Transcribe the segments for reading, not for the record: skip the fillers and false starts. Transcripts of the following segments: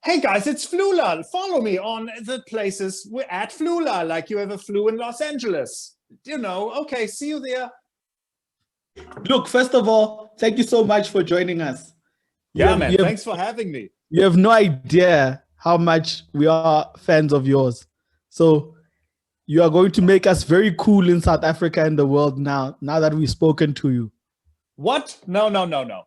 Hey guys, it's Flula. Follow me on the places. We're at Flula, like you have a flu in Los Angeles. Okay, see you there. Look, first of all, thank you so much for joining us. Thanks for having me. You have no idea how much we are fans of yours. So you are going to make us very cool in South Africa and the world now that we've spoken to you. What? No.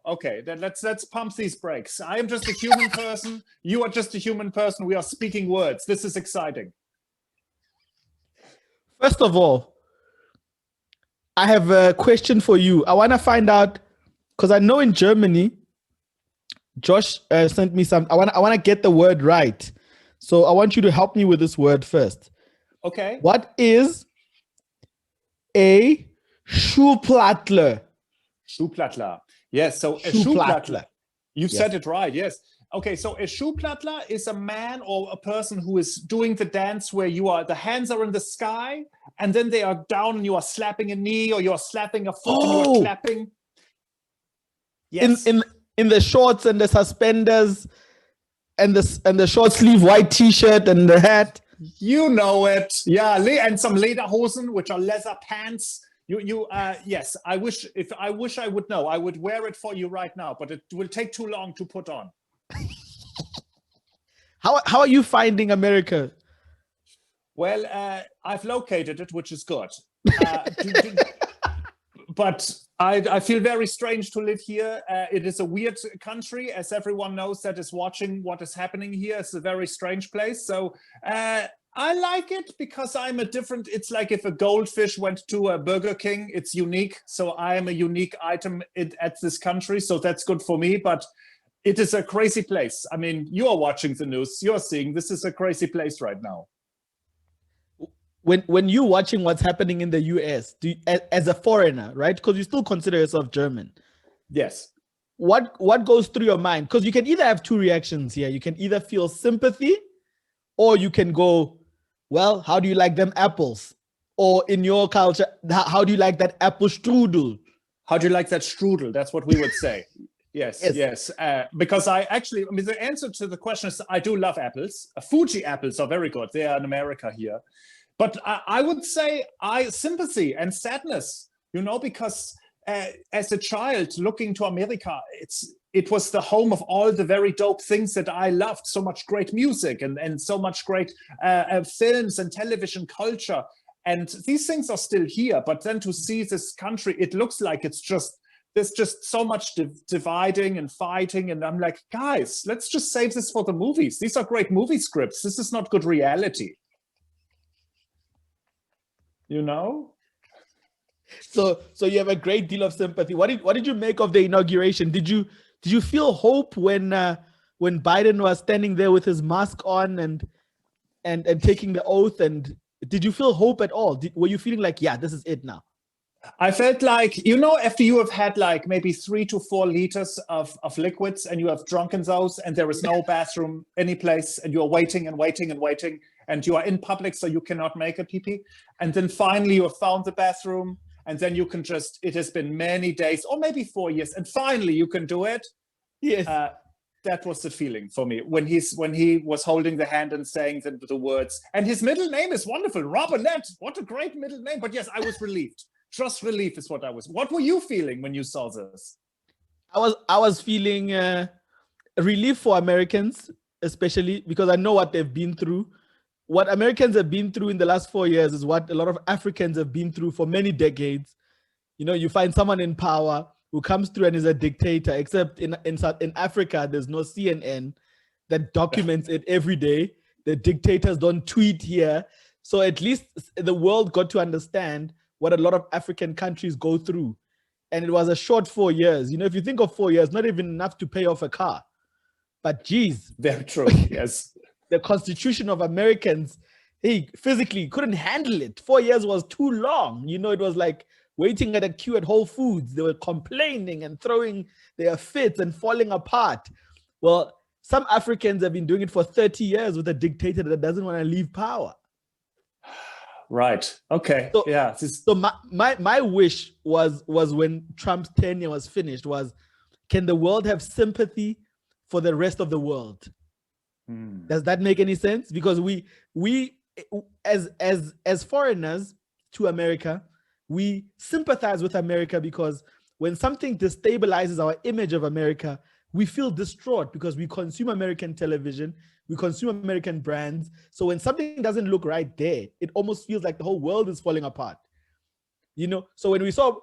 Okay, then let's pump these brakes. I am just a human person. You are just a human person. We are speaking words. This is exciting. First of all, I have a question for you. I want to find out, because I know in Germany, Josh sent me some. I want to get the word right. So I want you to help me with this word first. Okay. What is a Schuhplattler? Schuhplattler. Yes, so a Schuhplattler. You said it right, yes. Okay, so a Schuhplattler is a man or a person who is doing the dance where the hands are in the sky and then they are down and you are slapping a knee or you are slapping a foot and you are clapping. Yes. In the shorts and the suspenders and the short sleeve white t-shirt and the hat. You know it. Yeah, and some lederhosen, which are leather pants. Yes, I wish I would know. I would wear it for you right now, but it will take too long to put on. How are you finding America? Well, I've located it, which is good. But I feel very strange to live here. It is a weird country, as everyone knows that is watching what is happening here. It's a very strange place. So I like it because it's like if a goldfish went to a Burger King, it's unique. So I am a unique item at this country. So that's good for me, but it is a crazy place. I mean, you are watching the news, you're seeing this is a crazy place right now. When you're watching what's happening in the US, as a foreigner, right? Because you still consider yourself German. Yes. What goes through your mind? Because you can either have two reactions here. You can either feel sympathy or you can go, well, how do you like them apples? Or in your culture, how do you like that apple strudel? How do you like that strudel? That's what we would say. Yes. Because the answer to the question is I do love apples. Fuji apples are very good. They are in America here. But I would say sympathy and sadness, because as a child looking to America, it was the home of all the very dope things that I loved. So much great music and so much great films and television culture. And these things are still here. But then to see this country, it looks like there's just so much dividing and fighting. And I'm like, guys, let's just save this for the movies. These are great movie scripts. This is not good reality. So you have a great deal of sympathy. What did you make of the inauguration? Did you feel hope when Biden was standing there with his mask on and taking the oath? And did you feel hope at all? Were you feeling like, yeah, this is it now? I felt like, after you have had like maybe 3 to 4 liters of liquids and you have drunken those and there is no bathroom any place and you are waiting and waiting and waiting and you are in public so you cannot make a pee-pee. And then finally you have found the bathroom and then you can it has been many days or maybe 4 years and finally you can do it. Yes. That was the feeling for me when he was holding the hand and saying the words. And his middle name is wonderful, Robinette. What a great middle name. But yes, I was relieved. Just relief is what I was. What were you feeling when you saw this? I was feeling relief for Americans, especially because I know what they've been through. What Americans have been through in the last 4 years is what a lot of Africans have been through for many decades. You find someone in power who comes through and is a dictator, except in Africa, there's no CNN that documents it every day. The dictators don't tweet here. So at least the world got to understand what a lot of African countries go through. And it was a short 4 years. If you think of 4 years, not even enough to pay off a car. But geez. Very true, yes. The Constitution of Americans, physically couldn't handle it. 4 years was too long. It was like waiting at a queue at Whole Foods. They were complaining and throwing their fits and falling apart. Well, some Africans have been doing it for 30 years with a dictator that doesn't want to leave power. Right. Okay. So, yeah. So my wish was when Trump's tenure was finished was, can the world have sympathy for the rest of the world? Does that make any sense? Because we as foreigners to America, we sympathize with America because when something destabilizes our image of America, we feel distraught because we consume American television, we consume American brands. So when something doesn't look right there, it almost feels like the whole world is falling apart. You know, so when we saw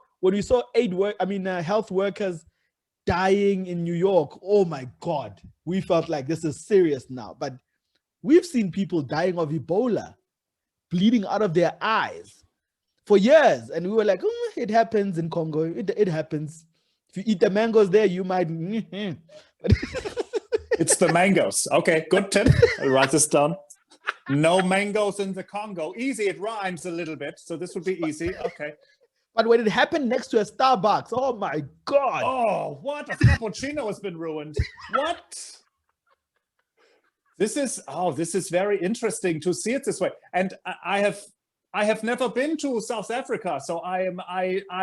health workers dying in New York, oh my God, we felt like this is serious now. But we've seen people dying of Ebola, bleeding out of their eyes for years. And we were like, oh, it happens in Congo. It happens. If you eat the mangoes there, you might. It's the mangoes. Okay, good tip. I'll write this down. No mangoes in the Congo. Easy, it rhymes a little bit. So this would be easy. Okay. But when it happened next to a Starbucks, oh my God. Oh, what? A cappuccino has been ruined. What? This is very interesting to see it this way. And I have never been to South Africa, so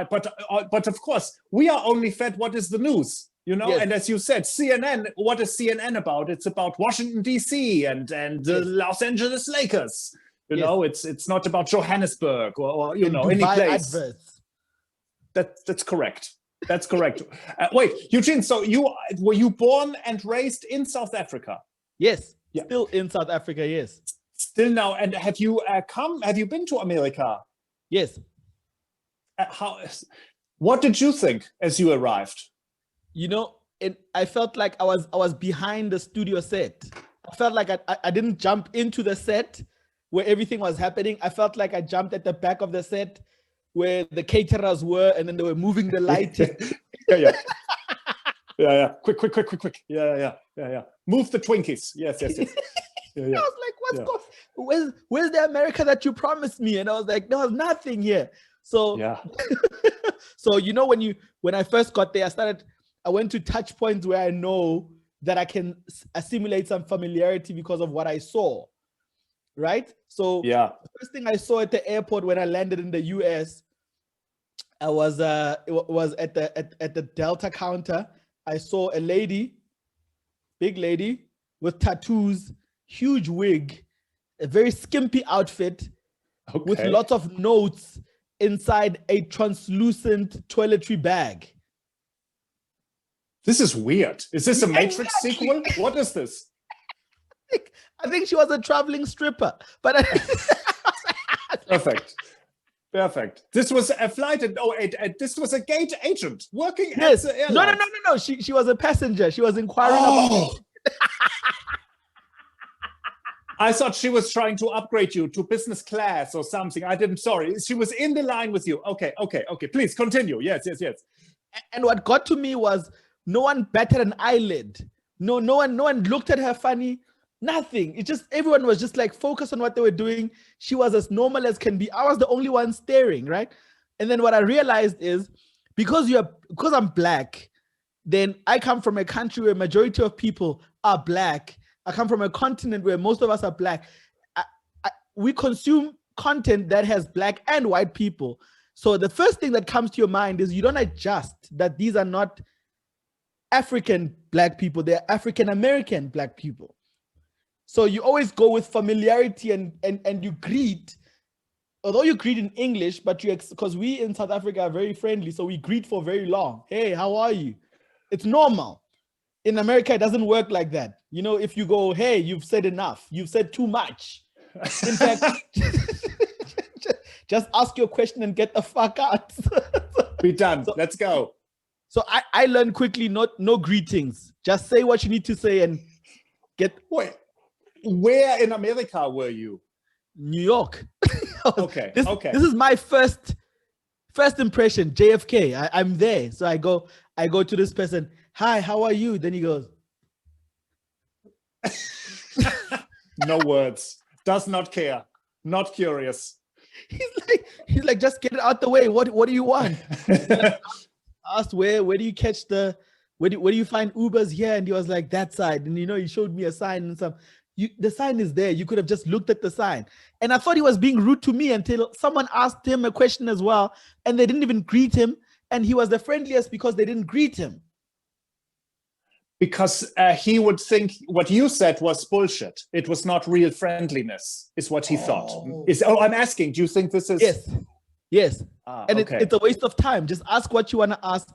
but of course we are only fed what is the news, you know. Yes. And as you said, CNN. What is CNN about? It's about Washington D.C. and the Los Angeles Lakers. You know, it's not about Johannesburg or you know Dubai any place. Adverts. That's correct. That's correct. Wait, Eugene. So were you born and raised in South Africa? Yes. Yeah. Still in South Africa. Yes. Still now. And have you been to America? Yes. What did you think as you arrived? You know, I felt like I was behind the studio set. I felt like I didn't jump into the set where everything was happening. I felt like I jumped at the back of the set where the caterers were, and then they were moving the lighting. Yeah. Quick. Yeah. Move the Twinkies. Yes. Yeah. I was like, what's going? Where's the America that you promised me? And I was like, there was nothing here. So yeah. So you know, when I first got there, I went to touch points where I know that I can assimilate some familiarity because of what I saw. Right? So the first thing I saw at the airport when I landed in the US, it was at the Delta counter. I saw a lady, big lady with tattoos, huge wig, a very skimpy outfit with lots of notes inside a translucent toiletry bag. This is weird. Is this a Matrix sequel? What is this? I think she was a traveling stripper, but Perfect. This was a flight, this was a gate agent working at the airline. No. She was a passenger. She was inquiring about. I thought she was trying to upgrade you to business class or something. Sorry. She was in the line with you. Okay. Please continue. Yes. And what got to me was no one batted an eyelid. No one looked at her funny. Nothing. It just, everyone was just like focused on what they were doing. She was as normal as can be. I was the only one staring, right? And then what I realized is because I'm black, then I come from a country where majority of people are black. I come from a continent where most of us are black. We consume content that has black and white people. So the first thing that comes to your mind is you don't adjust that these are not African black people. They're African-American black people. So you always go with familiarity and you greet, although you greet in English, but because we in South Africa are very friendly, so we greet for very long. Hey, how are you? It's normal. In America, it doesn't work like that. You know, if you go, hey, you've said enough. You've said too much. In fact, just ask your question and get the fuck out. Be done. Let's go. So I learned quickly, no greetings. Just say what you need to say and get... Wait. Where in America were you? New York. Okay. This is my first impression. JFK. I'm there. So I go to this person. Hi, how are you? Then he goes. No words. Does not care. Not curious. He's like, just get it out the way. What do you want? Asked where do you catch where do you find Ubers here? And he was like, that side. And he showed me a sign and some. The sign is there. You could have just looked at the sign. And I thought he was being rude to me until someone asked him a question as well. And they didn't even greet him. And he was the friendliest because they didn't greet him. because he would think what you said was bullshit. It was not real friendliness, is what he thought. I'm asking, do you think this is? Yes. And okay. it's a waste of time. Just ask what you want to ask.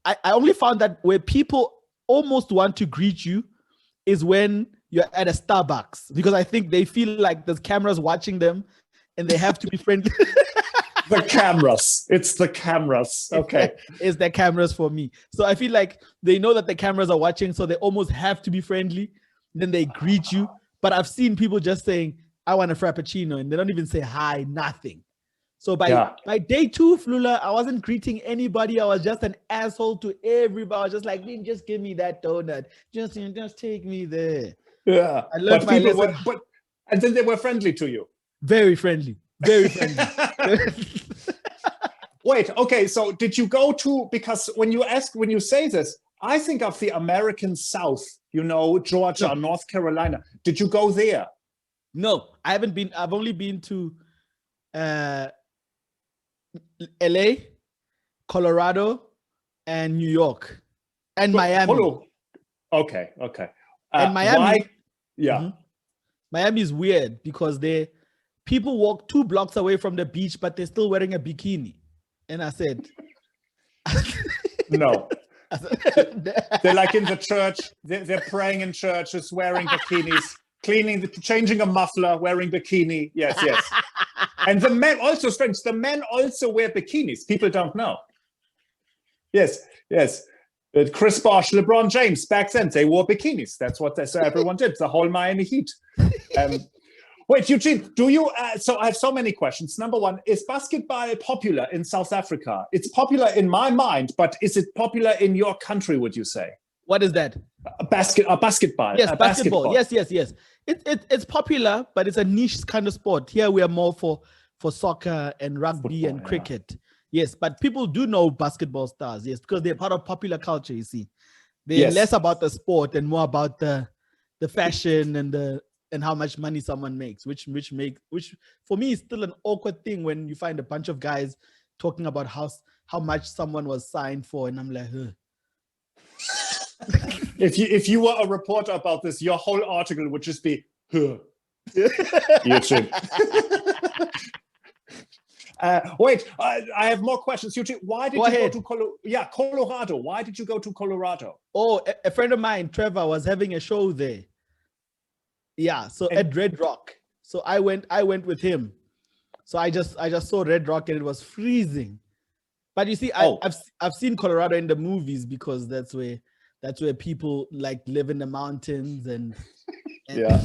I only found that where people almost want to greet you is when you're at a Starbucks, because I think they feel like there's cameras watching them and they have to be friendly. The cameras. It's the cameras. Okay. It's the cameras for me. So I feel like they know that the cameras are watching, so they almost have to be friendly. Then they greet you. But I've seen people just saying, I want a Frappuccino, and they don't even say hi, nothing. So by day 2, Flula, I wasn't greeting anybody. I was just an asshole to everybody. I was just like, just give me that donut. Just take me there. Yeah. I learned my lesson. And then they were friendly to you. Very friendly. Very friendly. Wait, okay, so did you go to, because when you say this, I think of the American South, Georgia, North Carolina. Did you go there? No, I haven't been. I've only been to LA, Colorado, and New York, and Miami. Okay. And Miami. Why? Yeah. Mm-hmm. Miami is weird because people walk 2 blocks away from the beach, but they're still wearing a bikini. And I said, no. They're like in the church. They're praying in churches, wearing bikinis, changing a muffler, wearing bikini. Yes. And the men also, strange, the men also wear bikinis. People don't know. Yes. Chris Bosh, LeBron James, back then, they wore bikinis. That's what everyone did, the whole Miami Heat. Wait, Eugene, do you, so I have so many questions. Number one, is basketball popular in South Africa? It's popular in my mind, but is it popular in your country, would you say? What is that? Basketball. Yes, basketball. Yes. It's popular, but it's a niche kind of sport. Here we are more for soccer and rugby and cricket. Yeah. Yes, but people do know basketball stars, yes, because they're part of popular culture, you see. They're less about the sport and more about the fashion and how much money someone makes, which for me is still an awkward thing when you find a bunch of guys talking about how much someone was signed for, and I'm like, If you were a reporter about this, your whole article would just be, YouTube. Wait, I have more questions. Eugene, why did you go to Colorado? Why did you go to Colorado? Oh, a friend of mine, Trevor, was having a show there. Yeah, so at Red Rock. So I went with him. So I just saw Red Rock and it was freezing. But you see, I've seen Colorado in the movies because that's where people like live in the mountains and yeah.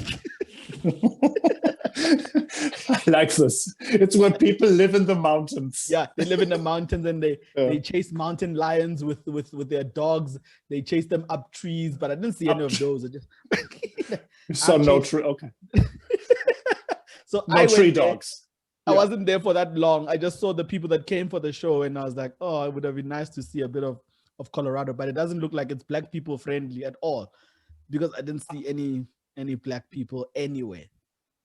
I like this. It's where people live in the mountains. Yeah, they live in the mountains and they chase mountain lions with their dogs. They chase them up trees, but I didn't see any of those. No tree. Okay. So no tree dogs. I wasn't there for that long. I just saw the people that came for the show, and I was like, oh, it would have been nice to see a bit of Colorado, but it doesn't look like it's Black people friendly at all because I didn't see any Black people anywhere.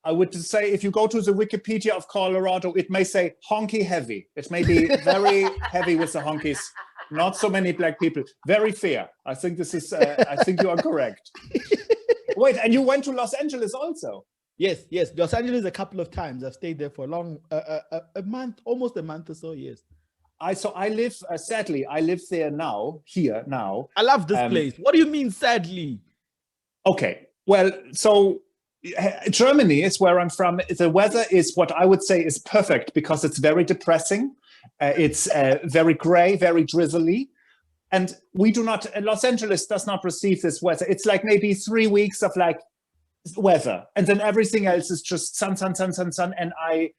I would say if you go to the Wikipedia of Colorado, it may say honky heavy. It may be very heavy with the honkies. Not so many Black people. Very fair. I think this is. I think you are correct. Wait, and you went to Los Angeles also? Yes. Los Angeles a couple of times. I've stayed there for a long, a month, almost a month or so. Yes. I live. Sadly, I live there now. Here now. I love this place. What do you mean, sadly? Okay. Well, so. Germany is where I'm from. The weather is what I would say is perfect because it's very depressing. It's very gray, very drizzly. And Los Angeles does not receive this weather. It's like maybe 3 weeks of like weather. And then everything else is just sun. And I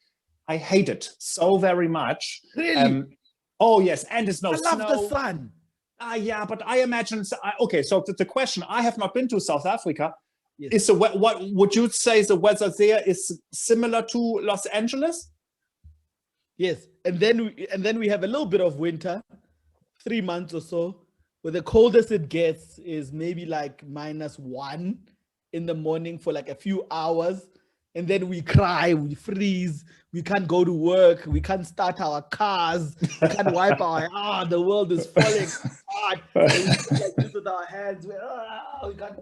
hate it so very much. Really? Oh, yes. And it's no snow. I love the sun. Yeah, but I imagine. Okay, so the question, I have not been to South Africa. Yes. What would you say the weather there is similar to Los Angeles? Yes, and then we have a little bit of winter, 3 months or so, where the coldest it gets is maybe like -1 in the morning for like a few hours, and then we cry, we freeze, we can't go to work, we can't start our cars, we can't wipe our the world is falling apart. And we like this with our hands, we can't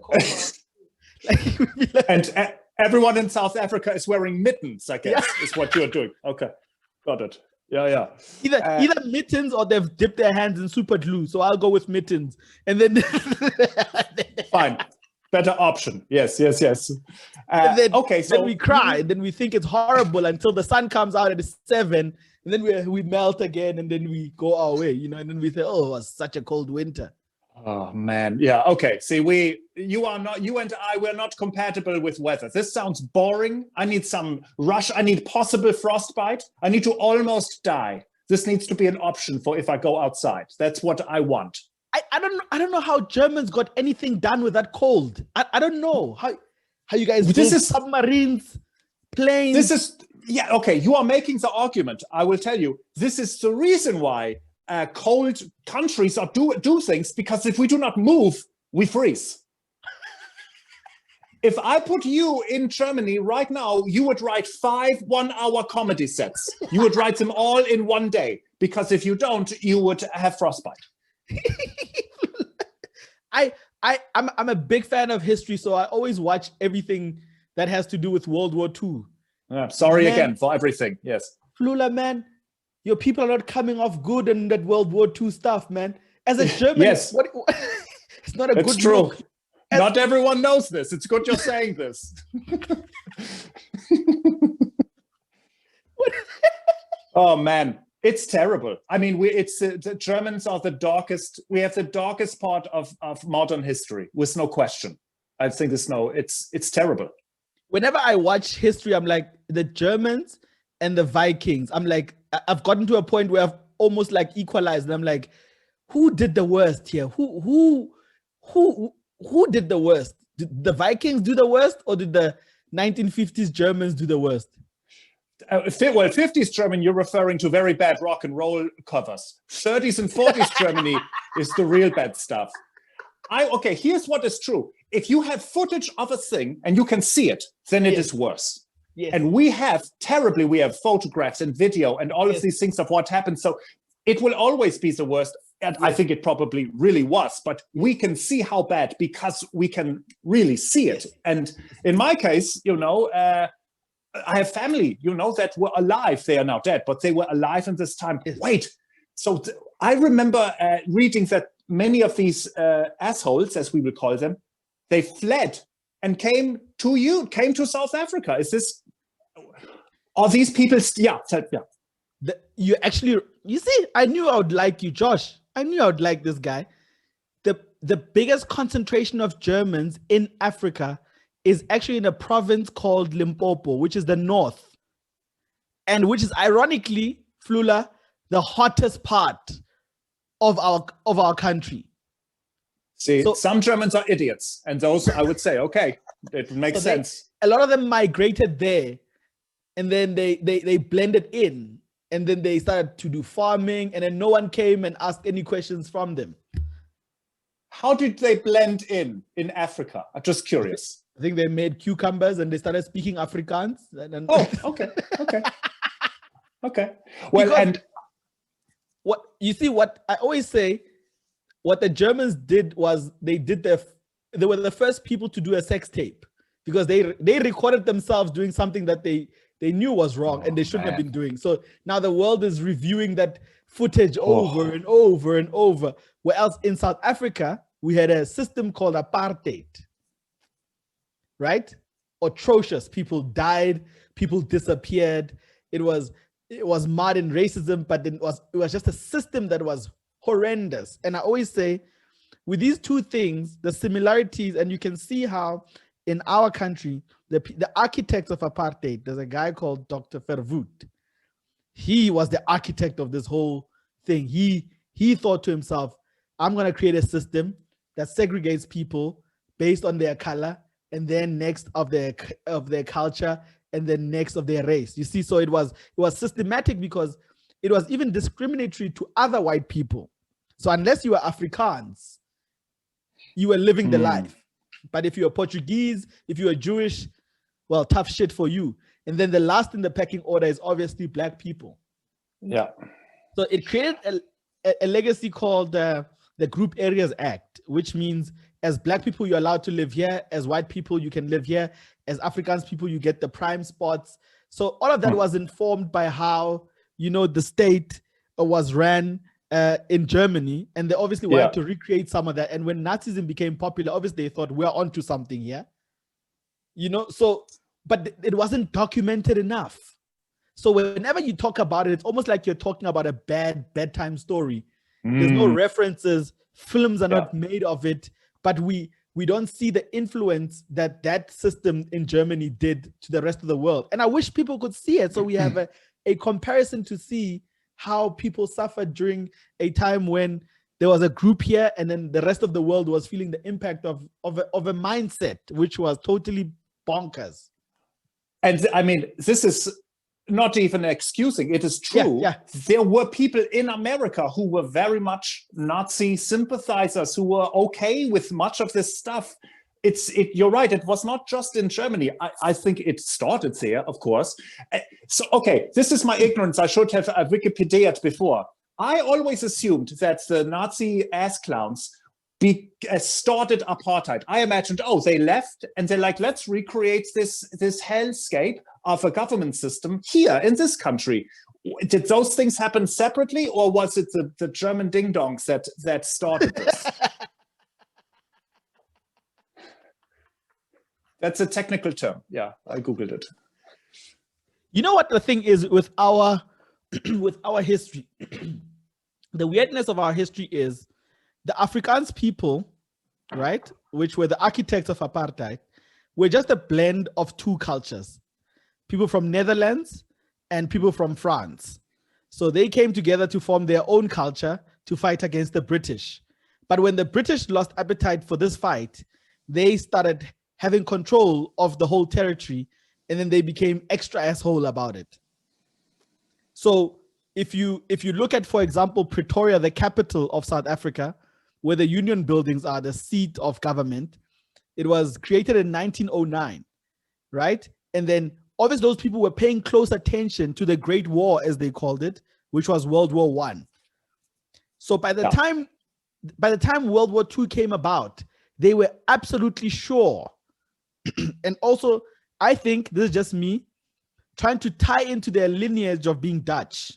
and everyone in South Africa is wearing mittens, I guess, is what you're doing. Okay, got it. Yeah. Either mittens or they've dipped their hands in super glue. So I'll go with mittens. And then fine. Better option. Yes. Okay, so then we cry, and then we think it's horrible until the sun comes out at 7, and then we melt again, and then we go our way, and then we say, oh, it was such a cold winter. Oh man, yeah. Okay. See, you and I, we're not compatible with weather. This sounds boring. I need some rush. I need possible frostbite. I need to almost die. This needs to be an option for if I go outside. That's what I want. I don't know how Germans got anything done with that cold. I don't know how you guys build submarines, planes. Okay. You are making the argument. I will tell you. This is the reason why cold countries do things, because if we do not move, we freeze. If I put you in Germany right now, you would write 5 one-hour comedy sets. You would write them all in one day, because if you don't, you would have frostbite. I'm a big fan of history, so I always watch everything that has to do with World War II. Sorry again for everything. Yes, Flula, man, your people are not coming off good in that World War II stuff, man. As a German, yes, it's not a good true. Look. Not everyone knows this. It's good you're saying this. Oh man, it's terrible. I mean, the Germans are the darkest. We have the darkest part of modern history, with no question. I think it's terrible. Whenever I watch history, I'm like, the Germans and the Vikings. I'm like, I've gotten to a point where I've almost like equalized, and I'm like, who did the worst here? Who did the worst? Did the Vikings do the worst, or did the 1950s Germans do the worst? 50s German, you're referring to very bad rock and roll covers. 30s and 40s Germany is the real bad stuff. Okay, here's what is true. If you have footage of a thing and you can see it, then it is worse. Yes. And we have photographs and video and all of these things of what happened. So it will always be the worst. And I think it probably really was, but we can see how bad because we can really see it. And in my case, I have family, that were alive. They are now dead, but they were alive in this time. Yes. Wait, so I remember reading that many of these assholes, as we will call them, they fled and came to South Africa. Are these people? Yeah. You see, I knew I would like you, Josh. I knew I would like this guy. The biggest concentration of Germans in Africa is actually in a province called Limpopo, which is the north, and which is ironically, Flula, the hottest part of our country. See, some Germans are idiots, and those I would say, okay, it makes sense. A lot of them migrated there, and then they blended in, and then they started to do farming, and then no one came and asked any questions from them. How did they blend in Africa? I'm just curious. I think they made cucumbers and they started speaking Afrikaans. Oh, okay. Well, because, and what I always say, what the Germans did was they were the first people to do a sex tape, because they recorded themselves doing something that they knew was wrong and they shouldn't have been doing. So now the world is reviewing that footage over and over and over. Whereas in South Africa, we had a system called apartheid, right? Atrocious. People died, people disappeared. It was modern racism, but it was just a system that was horrendous. And I always say, with these two things, the similarities, and you can see how in our country, the architect of apartheid, there's a guy called Dr. Verwoerd. He was the architect of this whole thing. He thought to himself, I'm going to create a system that segregates people based on their color, and then next of their culture, and then next of their race. You see, so it was systematic, because it was even discriminatory to other white people. So unless you were Afrikaans, you were living the life. But if you were Portuguese, if you were Jewish, well, tough shit for you. And then the last in the pecking order is obviously black people. Yeah. So it created a legacy called the Group Areas Act, which means as black people, you're allowed to live here. As white people, you can live here. As Afrikaans people, you get the prime spots. So all of that was informed by how, the state was ran in Germany. And they obviously wanted to recreate some of that. And when Nazism became popular, obviously they thought we're onto something here. But it wasn't documented enough. So whenever you talk about it, it's almost like you're talking about a bad bedtime story. There's no references. Films are not made of it. But we don't see the influence that system in Germany did to the rest of the world. And I wish people could see it. So we have a comparison to see how people suffered during a time when there was a group here and then the rest of the world was feeling the impact of a mindset, which was totally bonkers. And I mean, this is not even excusing, it is true. There were people in America who were very much Nazi sympathizers, who were okay with much of this stuff. You're right, it was not just in Germany. I think it started there, of course. So, okay, this is my ignorance. I should have Wikipedia'd before. I always assumed that the Nazi ass clowns started apartheid. I imagined, they left and they're like, let's recreate this hellscape of a government system here in this country. Did those things happen separately, or was it the German ding-dongs that started this? That's a technical term. Yeah, I Googled it. You know what the thing is with our history? The weirdness of our history is the Afrikaans people, right, which were the architects of apartheid, were just a blend of two cultures, people from Netherlands and people from France. So they came together to form their own culture to fight against the British. But when the British lost appetite for this fight, they started having control of the whole territory, and then they became extra asshole about it. So if you look at, for example, Pretoria, the capital of South Africa, where the union buildings are the seat of government, it was created in 1909, right? And then obviously those people were paying close attention to the Great War, as they called it, which was World War I. So by the time World War II came about, they were absolutely sure. And also, I think this is just me trying to tie into their lineage of being Dutch.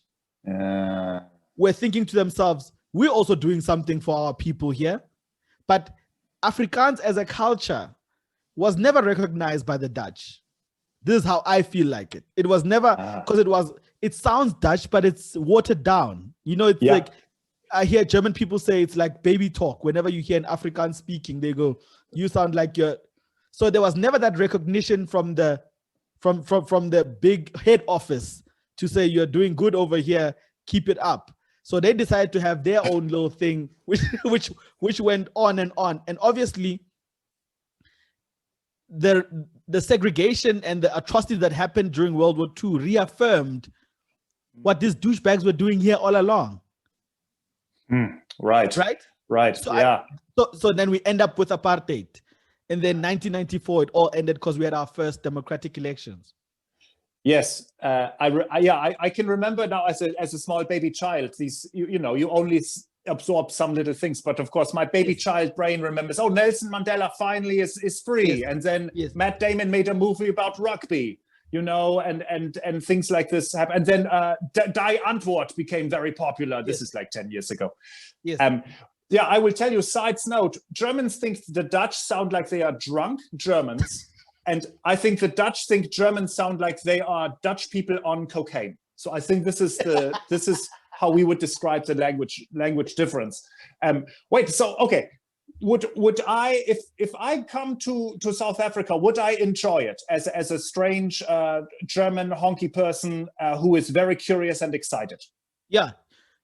We're thinking to themselves, we're also doing something for our people here. But Afrikaans as a culture was never recognized by the Dutch. This is how I feel like it. It was never, because it sounds Dutch, but it's watered down. It's like, I hear German people say it's like baby talk. Whenever you hear an Afrikaans speaking, they go, you sound like you're. So there was never that recognition from the big head office to say you're doing good over here, keep it up. So they decided to have their own little thing, which went on. And obviously, the segregation and the atrocities that happened during World War II reaffirmed what these douchebags were doing here all along. Right. So then we end up with apartheid. And then 1994, it all ended because we had our first democratic elections. Yes, I can remember now as a small baby child. These, you only absorb some little things, but of course, my baby child brain remembers. Oh, Nelson Mandela finally is free, and then Matt Damon made a movie about rugby, and things like this happen. And then Die Antwoord became very popular. This is like 10 years ago. Yes. I will tell you, side note, Germans think the Dutch sound like they are drunk Germans. And I think the Dutch think Germans sound like they are Dutch people on cocaine. So I think this is how we would describe the language difference. Would I, if I come to South Africa, would I enjoy it as a strange German honky person who is very curious and excited? Yeah,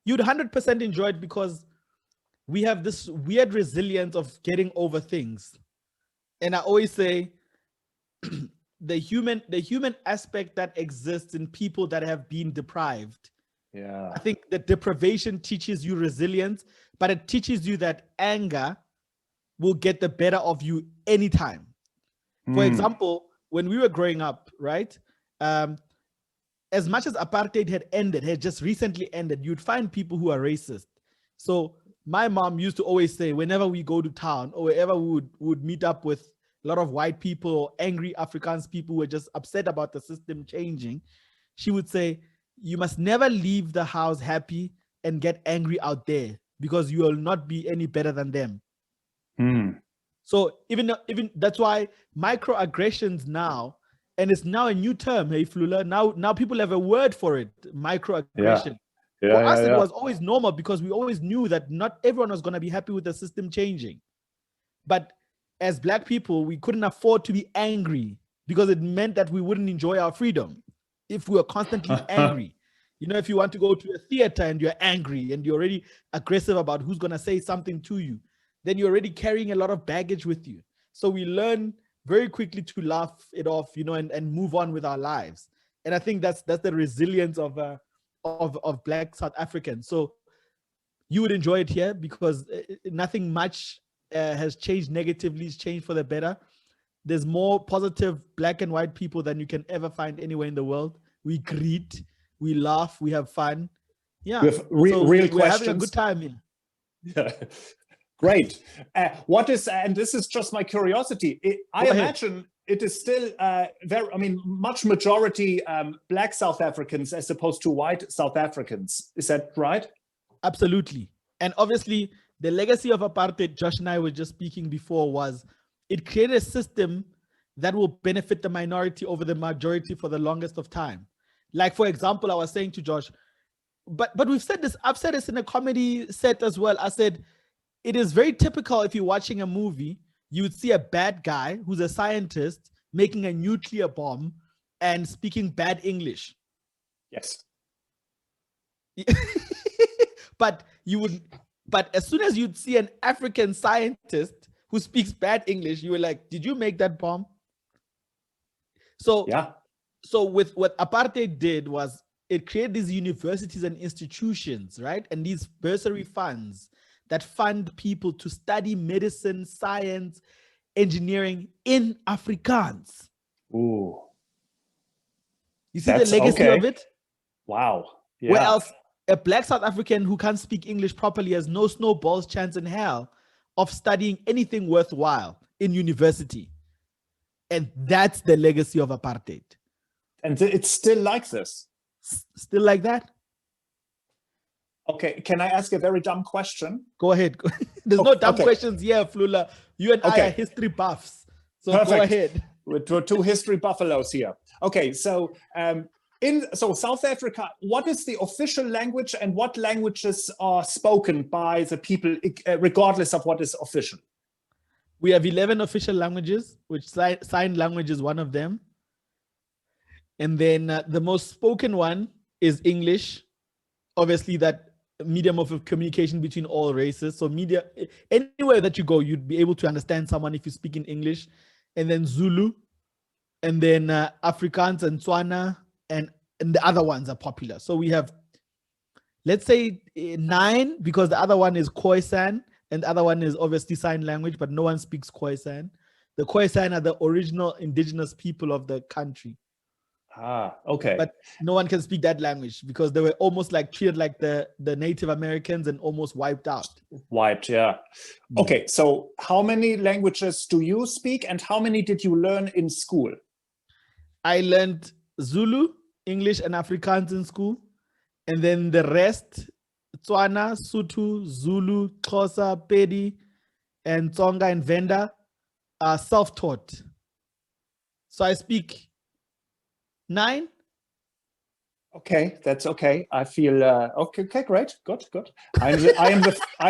you'd 100% enjoy it because we have this weird resilience of getting over things. And I always say the human aspect that exists in people that have been deprived. Yeah. I think that deprivation teaches you resilience, but it teaches you that anger will get the better of you anytime. For example, when we were growing up, right? As much as apartheid had just recently ended, you'd find people who are racist. So my mom used to always say, whenever we go to town or wherever we would meet up with a lot of white people or angry Afrikaans people who were just upset about the system changing, she would say, you must never leave the house happy and get angry out there because you will not be any better than them. So even that's why microaggressions now, and it's now a new term, hey Flula, now people have a word for it, microaggression. For us, it was always normal because we always knew that not everyone was going to be happy with the system changing. But as Black people, we couldn't afford to be angry because it meant that we wouldn't enjoy our freedom if we were constantly angry. You know, if you want to go to a theater and you're angry and you're already aggressive about who's going to say something to you, then you're already carrying a lot of baggage with you. So we learn very quickly to laugh it off, you know, and move on with our lives. And I think that's the resilience of Black South Africans. So you would enjoy it here because nothing much has changed negatively. It's changed for the better. There's more positive Black and white people than you can ever find anywhere in the world. We greet, we laugh, we have fun. Yeah, we have real questions. We're having a good time here. Yeah. Great. What is, and this is just my curiosity, I imagine it is still much majority Black South Africans as opposed to white South Africans. Is that right? Absolutely. And obviously, the legacy of apartheid, Josh and I were just speaking before, was it created a system that will benefit the minority over the majority for the longest of time. Like, for example, I was saying to Josh, but we've said this, I've said this in a comedy set as well. I said, it is very typical if you're watching a movie, you would see a bad guy who's a scientist making a nuclear bomb and speaking bad English. Yes. But as soon as you'd see an African scientist who speaks bad English, you were like, did you make that bomb? So, so with what apartheid did was it created these universities and institutions, right? And these bursary funds that fund people to study medicine, science, engineering in Afrikaans. Ooh. You see the legacy of it? Wow. Yeah. Where else a Black South African who can't speak English properly has no snowball's chance in hell of studying anything worthwhile in university. And that's the legacy of apartheid. And it's still like this? Still like that? Okay, can I ask a very dumb question? Go ahead. There's no dumb questions here, Flula. You and I are history buffs. So Perfect. Go ahead. We're two history buffaloes here. Okay, so in South Africa, what is the official language and what languages are spoken by the people, regardless of what is official? We have 11 official languages, which sign language is one of them. And then the most spoken one is English. Obviously, that medium of communication between all races. So media, anywhere that you go, you'd be able to understand someone if you speak in English. And then Zulu, and then Afrikaans and Tswana, and the other ones are popular. So we have, let's say 9, because the other one is Khoisan, and the other one is obviously sign language, but no one speaks Khoisan. The Khoisan are the original indigenous people of the country. Ah, okay. But no one can speak that language because they were almost like treated like the Native Americans and almost wiped out. Wiped, yeah. Okay, so how many languages do you speak and how many did you learn in school? I learned Zulu, English, and Afrikaans in school. And then the rest, Tswana, Sotho, Zulu, Xhosa, Pedi, and Tsonga and Venda are self-taught. So I speak 9. Okay, that's okay. I feel okay. Great, good. I'm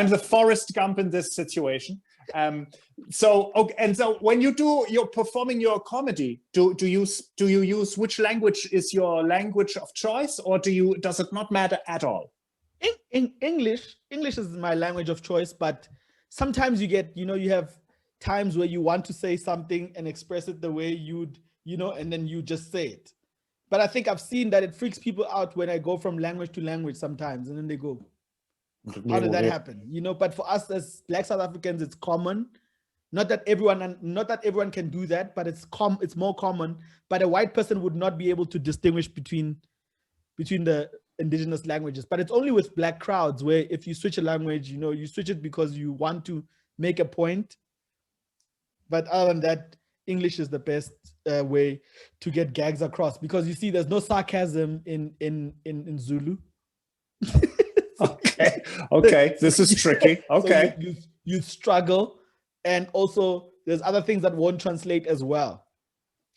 the Forrest Gump in this situation. So when you're performing your comedy, do you use which language is your language of choice, or does it not matter at all? In English is my language of choice, but sometimes you have times where you want to say something and express it the way you'd, and then you just say it. But I think I've seen that it freaks people out when I go from language to language sometimes, and then they go, how did that happen? But for us as Black South Africans, it's common. Not that everyone can do that, but it's more common. But a white person would not be able to distinguish between the indigenous languages. But it's only with black crowds where if you switch a language, you switch it because you want to make a point. But other than that, English is the best way to get gags across, because you see there's no sarcasm in Zulu. Okay, this is tricky. Okay. So you struggle, and also there's other things that won't translate as well.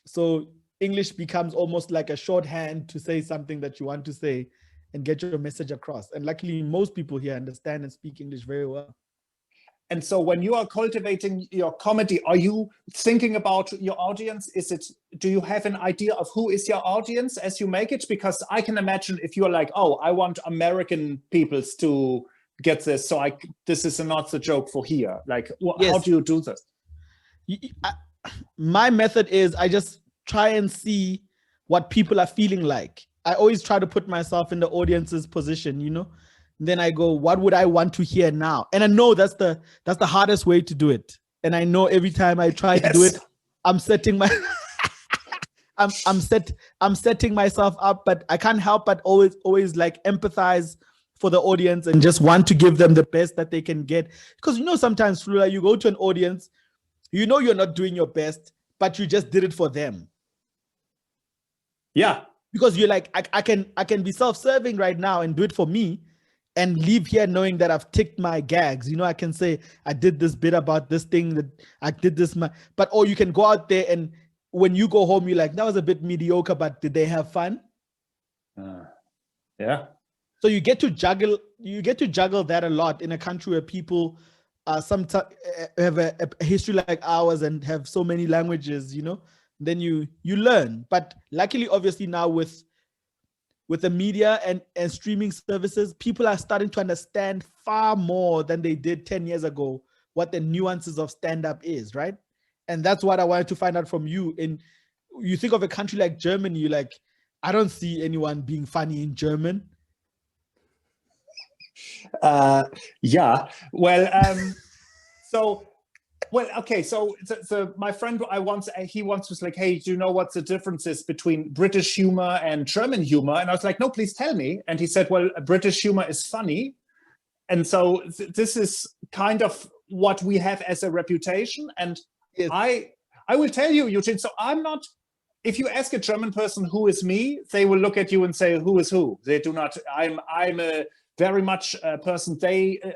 So English becomes almost like a shorthand to say something that you want to say and get your message across. And luckily, most people here understand and speak English very well. And so when you are cultivating your comedy, are you thinking about your audience? Do you have an idea of who is your audience as you make it? Because I can imagine if you're like, oh, I want American peoples to get this, so this is not the joke for here. Like, how do you do this? My method is I just try and see what people are feeling like. I always try to put myself in the audience's position, Then I go, what would I want to hear now? And I know that's the hardest way to do it. And I know every time I try to do it, I'm setting my I'm setting myself up, but I can't help but always like empathize for the audience and just want to give them the best that they can get. Because sometimes, Flula, you go to an audience, you're not doing your best, but you just did it for them. Yeah. Because you're like, I can be self-serving right now and do it for me, and leave here knowing that I've ticked my gags. I can say I did this bit about this thing, that I did this, or you can go out there and when you go home, you're like, that was a bit mediocre, but did they have fun? Yeah. So you get to juggle that a lot in a country where people sometimes have a history like ours and have so many languages, then you learn. But luckily, obviously now with the media and streaming services, people are starting to understand far more than they did 10 years ago what the nuances of stand-up is, right? And that's what I wanted to find out from you. And you think of a country like Germany, you're like, I don't see anyone being funny in German. Yeah. Well, okay. So my friend, he once was like, hey, do you know what the difference is between British humor and German humor? And I was like, no, please tell me. And he said, well, British humor is funny. And so this is kind of what we have as a reputation. And yes. I will tell you, Eugene, so I'm not, if you ask a German person who is me, they will look at you and say, who is who? They do not, I'm a very much a person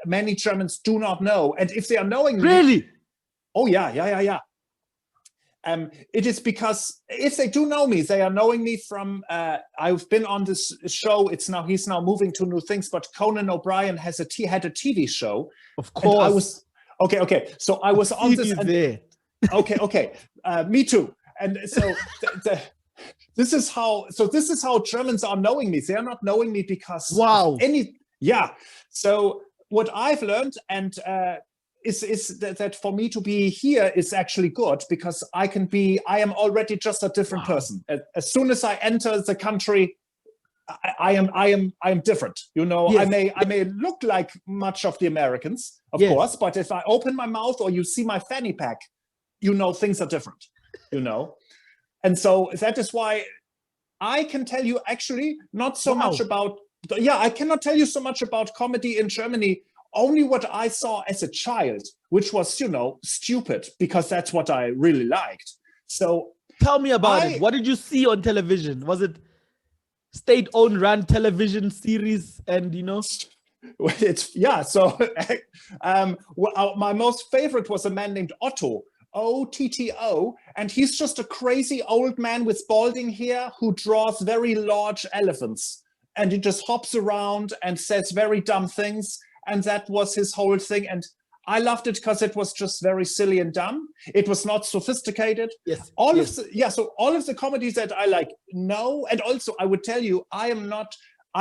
many Germans do not know. And if they are knowing me, really? Oh yeah. It is because if they do know me, they are knowing me from. I've been on this show. He's now moving to new things. But Conan O'Brien had a TV show. Of course. And I was okay. So I was on this. There. Okay. Me too. And so this is how Germans are knowing me. They are not knowing me because Yeah. So what I've learned is that for me to be here is actually good, because I am already just a different person. As soon as I enter the country, I am different. Yes. I may look like much of the Americans, of course, but if I open my mouth or you see my fanny pack, things are different, And so that is why I can tell you actually not so much about, I cannot tell you so much about comedy in Germany. Only what I saw as a child, which was, stupid, because that's what I really liked. So tell me about it. What did you see on television? Was it state-owned run television series? And So my most favorite was a man named Otto, Otto, and he's just a crazy old man with balding hair who draws very large elephants, and he just hops around and says very dumb things. And that was his whole thing. And I loved it because it was just very silly and dumb. It was not sophisticated. Yes. So all of the comedies that I like, no. And also I would tell you, I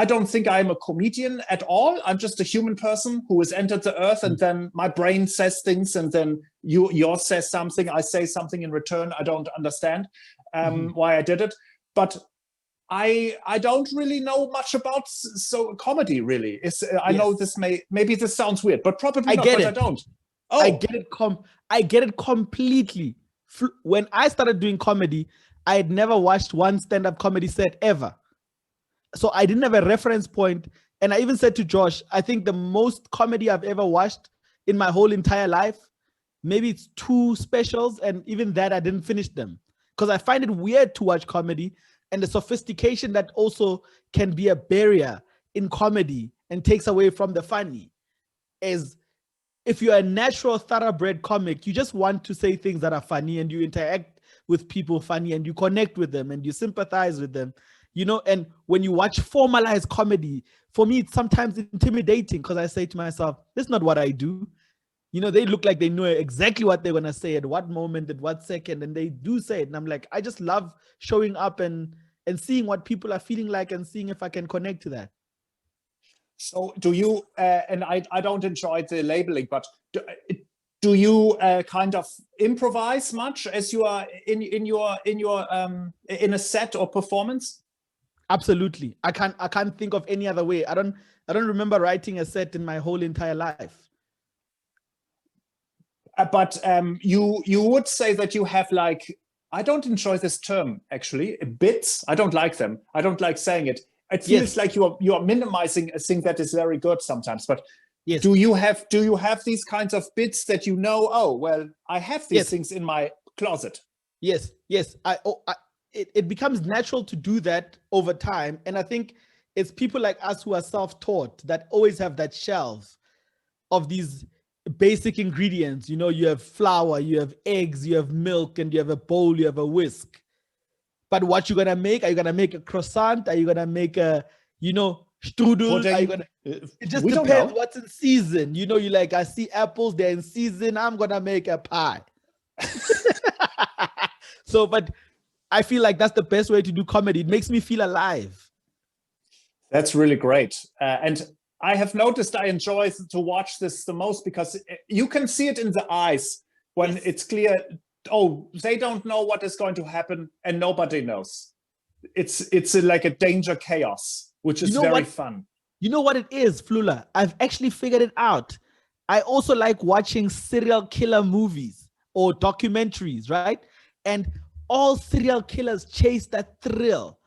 don't think I'm a comedian at all. I'm just a human person who has entered the earth, and then my brain says things, and then yours says something, I say something in return. I don't understand why I did it. But I don't really know much about comedy, really. I know this maybe this sounds weird, but probably not, but I don't. Oh, I get it. I get it completely. When I started doing comedy, I had never watched one stand-up comedy set ever. So I didn't have a reference point. And I even said to Josh, I think the most comedy I've ever watched in my whole entire life, maybe it's 2 specials, and even that I didn't finish them. Because I find it weird to watch comedy, and the sophistication that also can be a barrier in comedy and takes away from the funny is, if you're a natural thoroughbred comic, you just want to say things that are funny, and you interact with people funny, and you connect with them, and you sympathize with them, you know. And when you watch formalized comedy, for me, it's sometimes intimidating, because I say to myself, this is not what I do. You know, they look like they know exactly what they're going to say at what moment, at what second, and they do say it. And I'm like, I just love showing up and seeing what people are feeling like, and seeing if I can connect to that. So do you, and I don't enjoy the labeling, but do you kind of improvise much as you are in a set or performance? Absolutely. I can't think of any other way. I don't remember writing a set in my whole entire life. But you would say that you have, like, I don't enjoy this term actually, bits. I don't like them. I don't like saying it. It feels like you are minimizing a thing that is very good sometimes. But yes, do you have these kinds of bits that, you know, oh well, I have these things in my closet? Yes. It becomes natural to do that over time, and I think it's people like us who are self-taught that always have that shelf of these basic ingredients. You know, you have flour, you have eggs, you have milk, and you have a bowl, you have a whisk. But what you're gonna make? Are you gonna make a croissant? Are you gonna make a, you know, strudel? Are you gonna? It just depends what's in season. You know, you like, I see apples, they're in season, I'm gonna make a pie. So, but I feel like that's the best way to do comedy. It makes me feel alive. That's really great. And I have noticed I enjoy to watch this the most, because you can see it in the eyes when it's clear, oh, they don't know what is going to happen, and nobody knows. It's like a danger chaos, which is very fun. You know what it is, Flula? I've actually figured it out. I also like watching serial killer movies or documentaries, right? And all serial killers chase that thrill,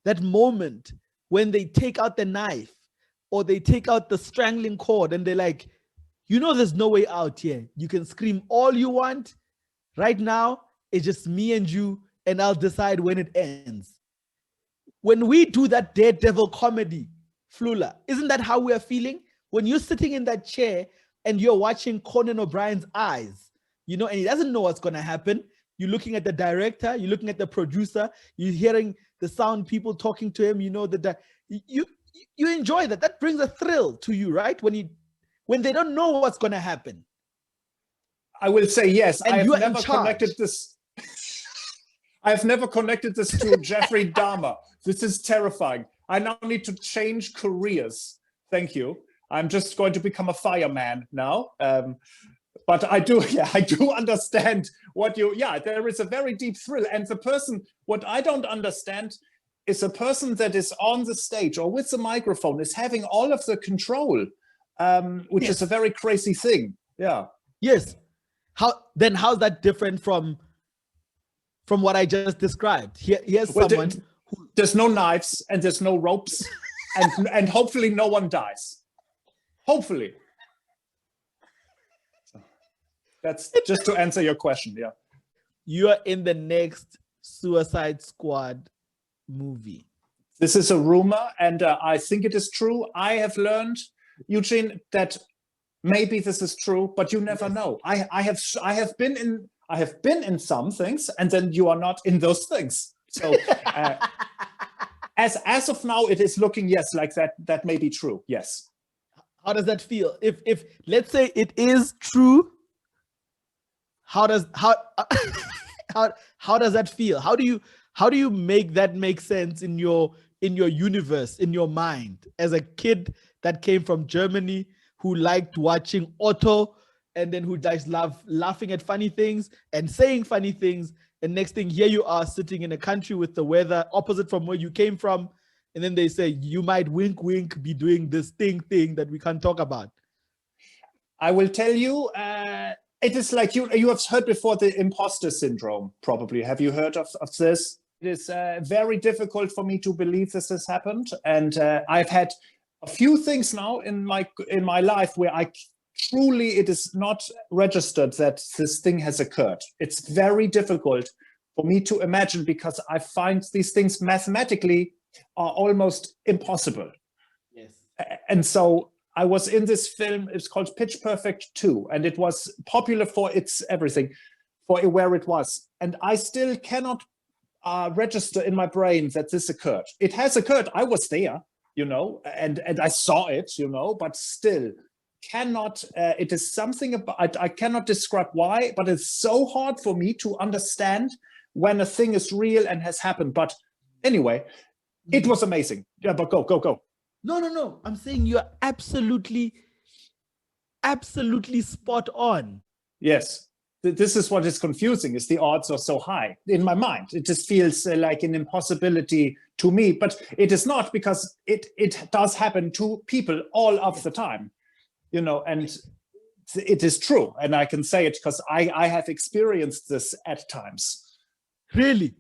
that moment when they take out the knife or they take out the strangling cord, and they're like, you know, there's no way out here. You can scream all you want. Right now, it's just me and you, and I'll decide when it ends. When we do that daredevil comedy, Flula, isn't that how we are feeling? When you're sitting in that chair and you're watching Conan O'Brien's eyes, you know, and he doesn't know what's going to happen. You're looking at the director, you're looking at the producer, you're hearing the sound people talking to him, you know, you enjoy that. That brings a thrill to you, right? When they don't know what's going to happen. I will say yes. And I have never connected this. I have never connected this to Jeffrey Dahmer. This is terrifying. I now need to change careers. Thank you. I'm just going to become a fireman now. But I do understand what there is a very deep thrill. And the person, what I don't understand is a person that is on the stage or with the microphone is having all of the control, which is a very crazy thing. Yeah. Yes. How's that different from what I just described? Here's someone who... There's no knives and there's no ropes and hopefully no one dies. Hopefully. That's just to answer your question. Yeah. You are in the next Suicide Squad movie. This is a rumor, and I think it is true. I have learned, Eugene, that maybe this is true, but you never know. I have been in some things, and then you are not in those things. So as of now, it is looking like that may be true. Yes. How does that feel? If let's say it is true, how does that feel? How do you make that make sense in your universe, in your mind, as a kid that came from Germany, who liked watching Otto, and then who just loved laughing at funny things and saying funny things, and next thing, here you are sitting in a country with the weather opposite from where you came from, and then they say you might wink be doing this thing that we can't talk about. I will tell you, it is like you have heard before the imposter syndrome, probably. Have you heard of this? It is very difficult for me to believe this has happened. And I've had a few things now in my life where it is not registered that this thing has occurred. It's very difficult for me to imagine because I find these things mathematically are almost impossible. Yes. And so I was in this film, it's called Pitch Perfect 2, and it was popular for its everything, for where it was. And I still cannot register in my brain that this occurred. It has occurred, I was there, and I saw it, but still cannot, it is something about, I cannot describe why, but it's so hard for me to understand when a thing is real and has happened. But anyway, it was amazing. Yeah, but go. No. I'm saying you're absolutely spot on. Yes. This is what is confusing, is the odds are so high in my mind. It just feels like an impossibility to me, but it is not, because it does happen to people all of the time, and it is true. And I can say it because I have experienced this at times. Really?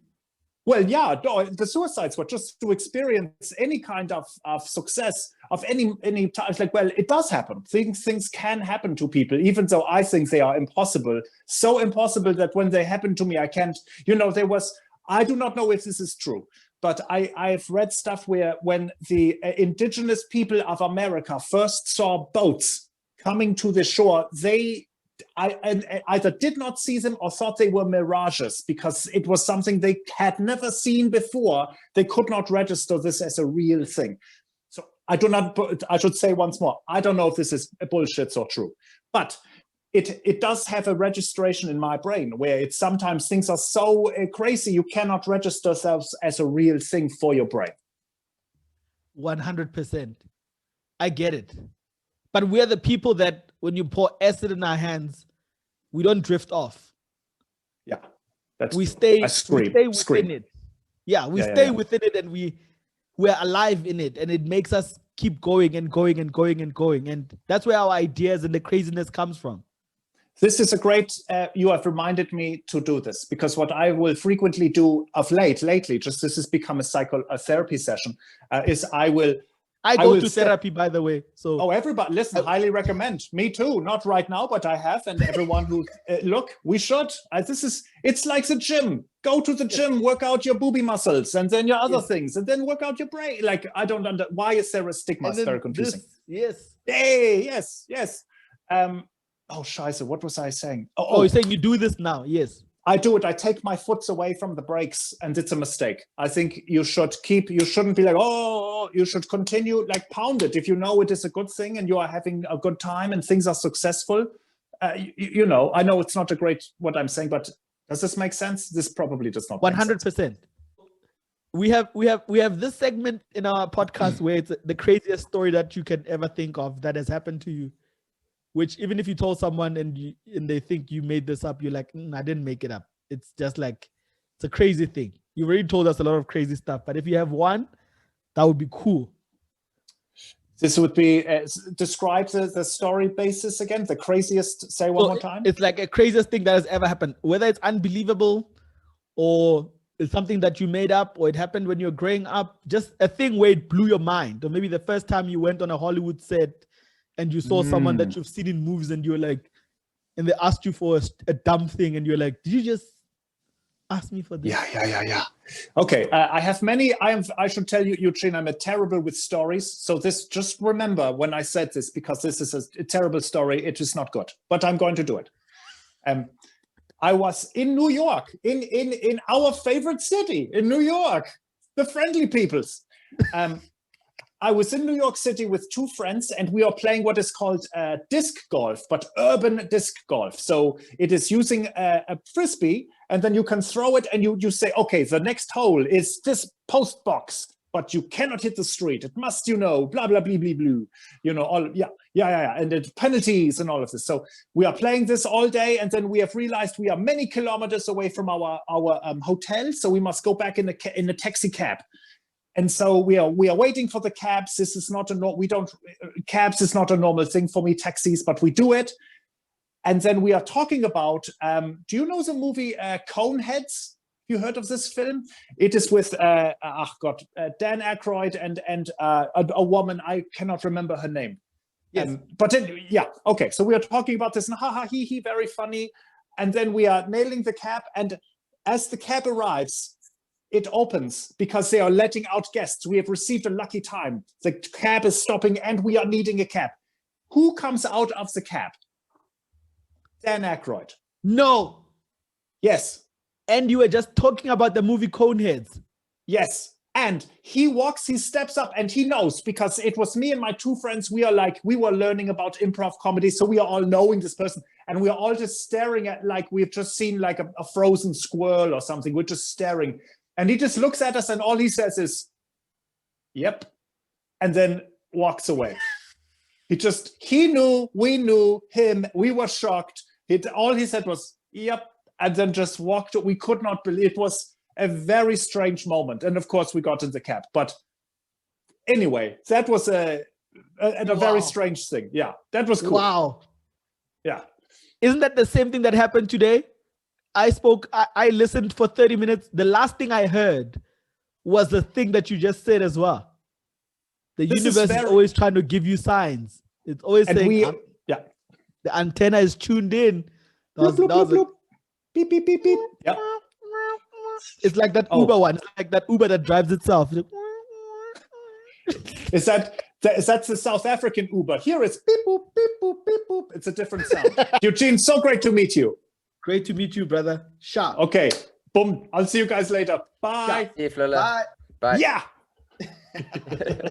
Well, yeah, the suicides were just to experience any kind of success of any time. It's like, well, it does happen. Things can happen to people, even though I think they are impossible. So impossible that when they happen to me, I can't, I do not know if this is true, but I've read stuff where when the indigenous people of America first saw boats coming to the shore, I either did not see them or thought they were mirages, because it was something they had never seen before. They could not register this as a real thing. So I should say once more, I don't know if this is bullshit or true, but it does have a registration in my brain where it's sometimes things are so crazy you cannot register themselves as a real thing for your brain. 100%. I get it. But we're the people that when you pour acid in our hands, we don't drift off. Yeah, we stay within it. Yeah, we stay within it, and we're alive in it, and it makes us keep going and going and going and going. And that's where our ideas and the craziness comes from. This is a great, you have reminded me to do this, because what I will frequently do lately, just this has become a therapy session, is I go to therapy, by the way. So everybody, listen, highly recommend. Me too. Not right now, but I have, and everyone who look, we should. It's like the gym. Go to the gym, work out your booby muscles, and then your other things, and then work out your brain. Like, I don't why is there a stigma? It's very confusing. Hey, yes. Oh, scheiße, what was I saying? Oh, you're saying you do this now? Yes. I do it. I take my foot away from the brakes, and it's a mistake. I think you shouldn't be like, you should continue, like, pound it. If you know it is a good thing and you are having a good time and things are successful, I know it's not a great, what I'm saying, but does this make sense? This probably does not. 100%. We have this segment in our podcast where it's the craziest story that you can ever think of that has happened to you. Which, even if you told someone and they think you made this up, you're like, I didn't make it up. It's just like, it's a crazy thing. You've already told us a lot of crazy stuff, but if you have one, that would be cool. This would be, describe the story basis again, the craziest, say one more time. It's like a craziest thing that has ever happened, whether it's unbelievable or it's something that you made up, or it happened when you were growing up, just a thing where it blew your mind, or maybe the first time you went on a Hollywood set and you saw someone that you've seen in movies, and you're like, and they asked you for a dumb thing, and you're like, did you just ask me for this? Yeah. Okay, I have many. I should tell you, Eugene, I'm terrible with stories. So just remember when I said this, because this is a terrible story. It is not good, but I'm going to do it. I was in New York, in our favorite city, in New York, the friendly peoples. I was in New York City with two friends, and we are playing what is called disc golf, but urban disc golf. So it is using a frisbee, and then you can throw it, and you say, okay, the next hole is this post box, but you cannot hit the street. It must, blah, blah, blah, blah, blah, and the penalties and all of this. So we are playing this all day, and then we have realized we are many kilometers away from our hotel, so we must go back in a taxi cab. And so we are waiting for the cabs. This is not cabs is not a normal thing for me, taxis, but we do it. And then we are talking about, do you know the movie Coneheads? You heard of this film? It is with, Dan Aykroyd and a woman, I cannot remember her name. Yes. Okay. So we are talking about this and he, very funny. And then we are nailing the cab. And as the cab arrives, it opens because they are letting out guests. We have received a lucky time. The cab is stopping and we are needing a cab. Who comes out of the cab? Dan Aykroyd. No. Yes. And you were just talking about the movie Coneheads. Yes. And he steps up and he knows because it was me and my two friends. We were learning about improv comedy. So we are all knowing this person and we are all just staring at we've just seen a frozen squirrel or something. We're just staring. And he just looks at us and all he says is, yep. And then walks away. He knew, we knew him. We were shocked. All he said was, yep. And then just walked. We could not believe it. Was a very strange moment. And of course we got in the cab. But anyway, that was a very strange thing. Yeah, that was cool. Wow. Yeah. Isn't that the same thing that happened today? I listened for 30 minutes. The last thing I heard was the thing that you just said as well. The universe is always trying to give you signs. It's always saying, the antenna is tuned in. Bloop, bloop, bloop. Beep, beep, beep, beep. Yep. It's like that Uber one. It's like that Uber that drives itself. Is that's the South African Uber? Here it's beep, boop, beep, boop, beep, boop. It's a different sound. Eugene, so great to meet you. Great to meet you, brother. Sharp. Okay. Boom. I'll see you guys later. Bye. See you, Flula. Bye. Bye. Yeah.